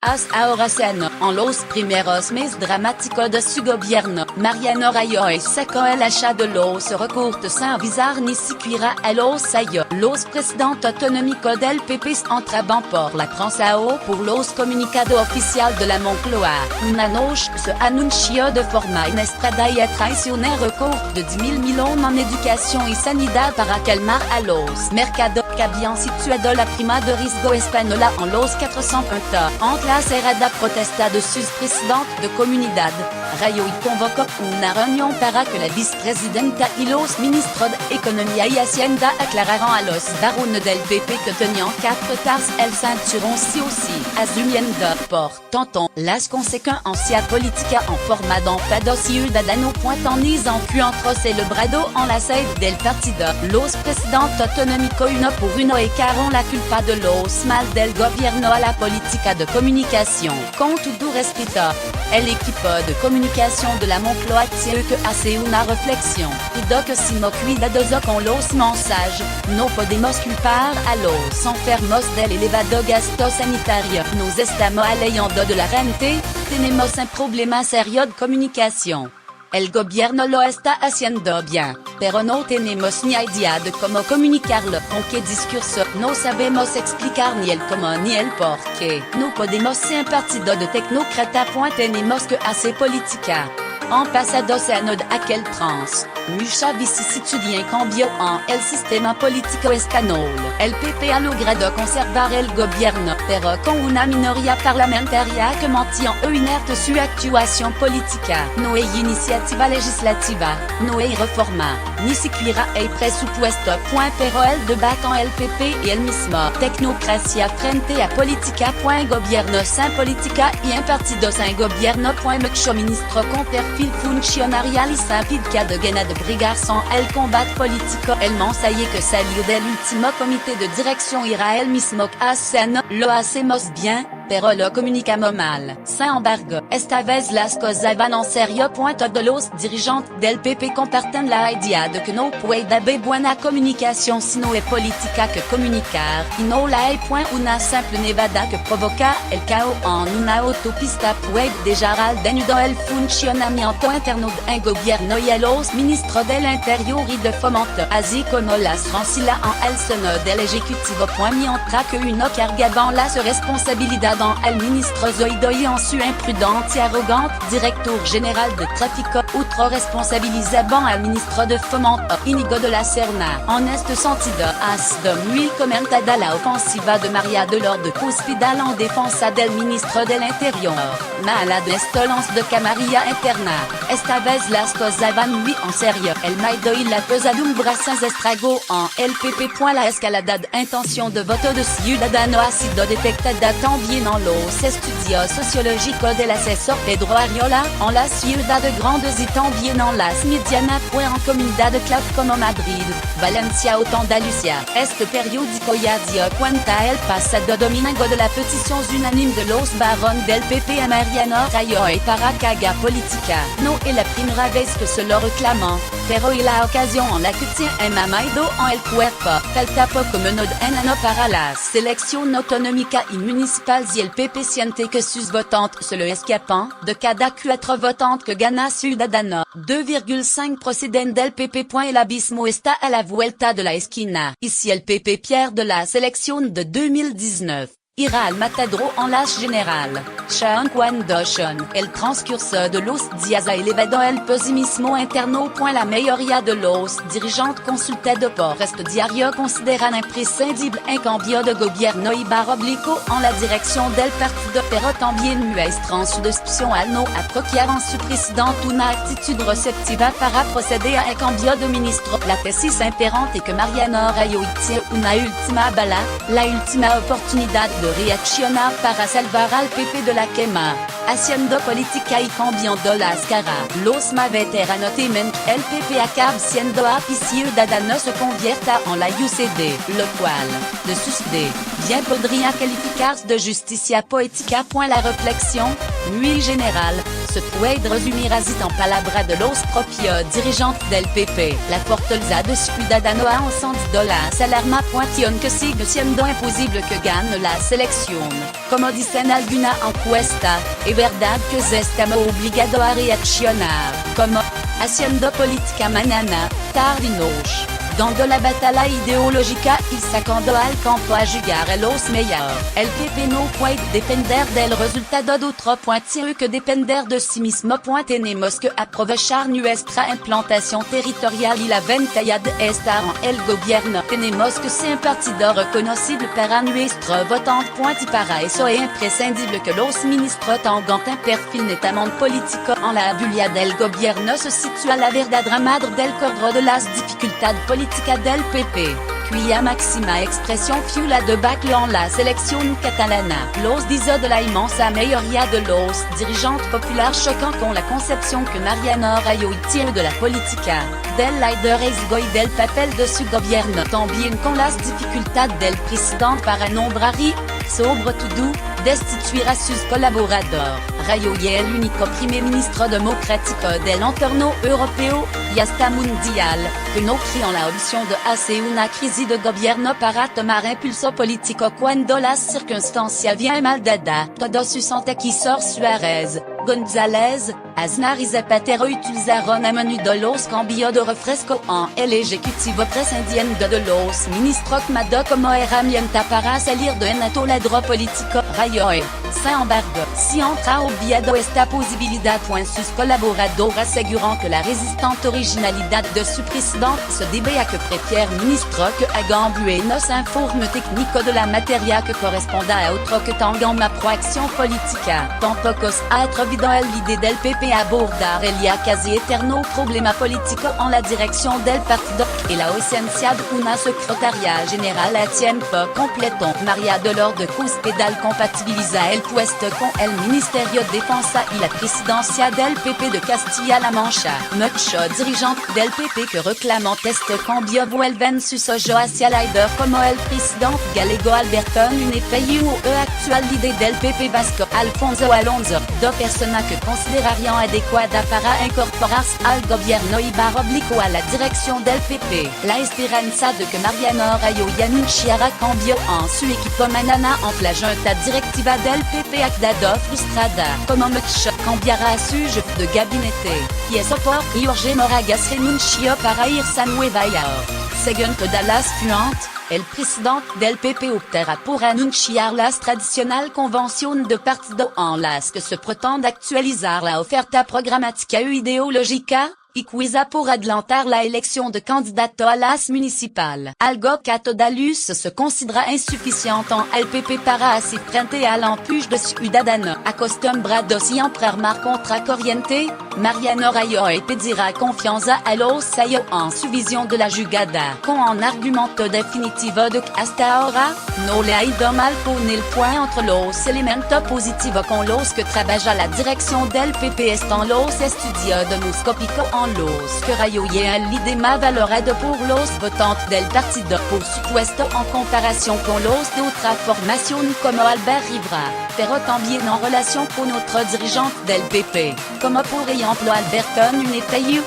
As ahora se han en los primeros meses dramáticos de su gobierno, Mariano Rajoy sacó el hacha de los recortes sin avisar ni siquiera a los sellos. Los presidentes autonómicos del PP entraban por la tranzao por los comunicados oficiales de la Moncloa. Una noche se anunció de forma inesperada y traicionera recortes de 10.000 millones en educación y sanidad para calmar a los mercados que habían situado la prima de riesgo española en los 400 puntos. Entre la cerrada protesta de sus presidentes de comunidad, Rajoy convocó una reunión para que la vicepresidenta y los ministros de Economía y Hacienda aclararan a los varones del PP que tenían que apretarse el cinturón sí o sí, asumiendo por tanto las consecuencias políticas en forma d'enfado ciudadano pointones en que entró celebrado en la sede del partido. Los presidentes autonómicos uno por uno echaron la culpa de los mal del gobierno a la política de comunicación. Con todo respeto, el equipo de comunicación de la Moncloa tiene que hacer una reflexión. Pido que seamos cuidadosos con los mensajes. No podemos culpar a los enfermos del elevado gasto sanitario. Nos estamos alejando de la gente. Tenemos un problema serio de comunicación. El gobierno lo está haciendo bien, pero no tenemos ni idea de cómo comunicarlo, con qué discurso. No sabemos explicar ni el cómo ni el por qué. No podemos ser un partido de tecnócratas. Tenemos que hacer política. En pasado se anode aquel trans. Mucha vicisitud y cambio en el sistema político español. El PP ha logrado conservar el gobierno, pero con una minoría parlamentaria que mantiene inerte su actuación política. No hay iniciativa legislativa, no hay reforma, ni siquiera hay presupuesto. Pero el debate en el PP y el mismo tecnocracia frente a política. Gobierno sin política y un partido sin gobierno. Mucho ministro con perfil funcionarial y sin pidca de gana de brigar sans el combat político. El mensaje que salió del último comité de dirección era el mismo que hace años. Lo hacemos bien, pero lo comunicamos mal. Sin embargo, esta vez las cosas van en serio. Todos los dirigentes del PP comparten la idea de que no puede haber buena comunicación si no hay política que comunicar, y no la hay. Una simple nevada que provoca el caos en una autopista puede dejar al desnudo el funcionamiento interno de un gobierno y a los ministros del Interior y de Fomento, así como las transilas en el seno del Ejecutivo. Mientras que uno cargaban la responsabilidad en el ministro Zoido y en su imprudente y arrogante director general de tráfico, otro responsabilizaban al ministro de Fomento, Íñigo de la Serna. En este sentido, ha sido muy comentada la ofensiva de María Delors de Cospedal en defensa del ministro del Interior. Mala de insolence de Camarilla Interna. Esta vez las cosas van muy en serio. El miedo y la pesadumbre se estragó en el PP. La escalada de intención de voto de ciudadano ha sido detectada también en los estudios sociológicos del asesor Pedro Arriola, en la ciudad de grandes y también en las medianas. En comunidades clave como Madrid, Valencia o Andalucía. Este periódico ya dio cuenta el pasado domingo de la petición unánime de los varones del PP a Mariano Rajoy para que haga política. No es la primera vez que se lo reclaman, pero es la ocasión en la que tiene un miedo en el cuerpo. Falta poco menos de un año para las selecciones autonómicas y municipales y el PP siente que sus votantes se lo escapan. De cada 4 votantes que gana Ciudadano, 2,5 proceden del PP. El abismo está a la vuelta de la esquina. Y si el PP pierde la selección de 2019, irá al matadero en las general. Cuando el transcurso de los días ha elevado el pesimismo interno. La mayoría de los dirigentes consultados por este diario consideran imprescindible un cambio de gobierno ibaroblico en la dirección del partido, pero también muestran su disposición al no apropiar en su presidente una actitud receptiva para proceder a un cambio de ministro. La tesis imperante es que Mariano Rajoy tiene una última bala, la última oportunidad de reaccionar para salvar al PP de la quema, haciendo política y cambiando las caras. Los más veteranos temen que el PP acabe siendo API Ciudadano se convierta en la UCD, lo cual, de suceder, bien podría calificarse de justicia poética. La reflexión, muy générale, Tued resumirazit en palabra de los propia dirigente del PP. La fortaleza de Ciudadano a $110 alarma.ion que sigue siendo imposible que gane la selección. Como dicen alguna encuesta, es verdad que se estamos obligado a reaccionar. Como haciendo política mañana, tarde y noche. Dando la batalla ideológica y sacando al campo a jugar a los mejor. El PP no puede depender del resultado de otro. Tiene que depender de sí mismo. Tenemos que aprovechar nuestra implantación territorial y la ventaja de estar en el gobierno. Tenemos que ser un partido reconocible para nuestro votante. Y para eso es imprescindible que los ministros tengan un perfil netamente político. En la bulla del gobierno se sitúa la verdadera madre del cordro de las dificultades políticas del PP, cuya máxima expresión fue la debacle en la selección catalana. Los dice de la inmensa mayoría de los dirigentes populares chocan con la concepción que Mariano Rajoy tiene de la política, del liderazgo y del papel de su gobierno, también con las dificultades del presidente para nombrar y, sobre todo, destituir a sus colaboradores. Rajoy es el único primer ministro democrático del entorno europeo y hasta mundial, que no cree en la opción de hacer una crisis de gobierno para tomar impulso político cuando las circunstancias vienen mal dadas. Todos sus antecesores Suárez, González, Aznar y Zapatero utilizaron a menudo los cambios de refresco en el ejecutivo prescindiendo de los ministros como herramienta para salir de un atoladero político. Rajoy, sin embargo, si entra obviado esta posibilidad sus colaboradores aseguran que la resistante originalidad de su presidente se debe a que prefiere ministro que hagan buenos informes técnicos de la materia que corresponda a otro que tenga una proacción política. Tampoco se ha atrevido el líder del PP a abordar el ya casi eterno problema político en la dirección del partido y la ausencia de una secretaria general a tiempo completo. María Dolores Cospedal compatibiliza el puesto con el Ministerio de Defensa y la presidencia del PP de Castilla-La Mancha. Muchos dirigentes del PP que reclaman este cambio vuelven sus ojos hacia el líder como el presidente gallego Alberto Núñez Feijóo o actual líder del PP vasco Alfonso Alonso, dos personas que considerarían adecuada para incorporarse al gobierno y dar obligo a la dirección del PP. La esperanza de que Mariano Rajoy anunciara cambio en su equipo mañana en la junta directiva del PP ha quedado frustrada. Como mucho cambiará su jefe de gabinete. Y eso porque Jorge Moragas renunció para irse a Nueva York. Según todas las fuentes, el presidente del PP optará por anunciar las tradicionales convenciones de partido en las que se pretende actualizar la oferta programática e ideológica, y quizá por adelantar la elección de candidato a las municipales. Algo que a toda luz se considera insuficiente en el PP para hacer frente al empuje de Ciudadano. Acostumbrado siempre a armar contra corriente, Mariano Rajoy pedirá confianza a los suyos en su visión de la jugada. Con un argumento definitivo de que hasta ahora, no le ha ido mal poner el point entre los elementos positivos con los que trabaja la dirección del PP están los estudios demoscópicos en los que Rajoy es el líder más valorado por los votantes del partido, por supuesto en comparación con los de otras formaciones como Albert Rivera, pero también en relación con otros dirigentes del PP, como por ejemplo Alberto Núñez Feijóo.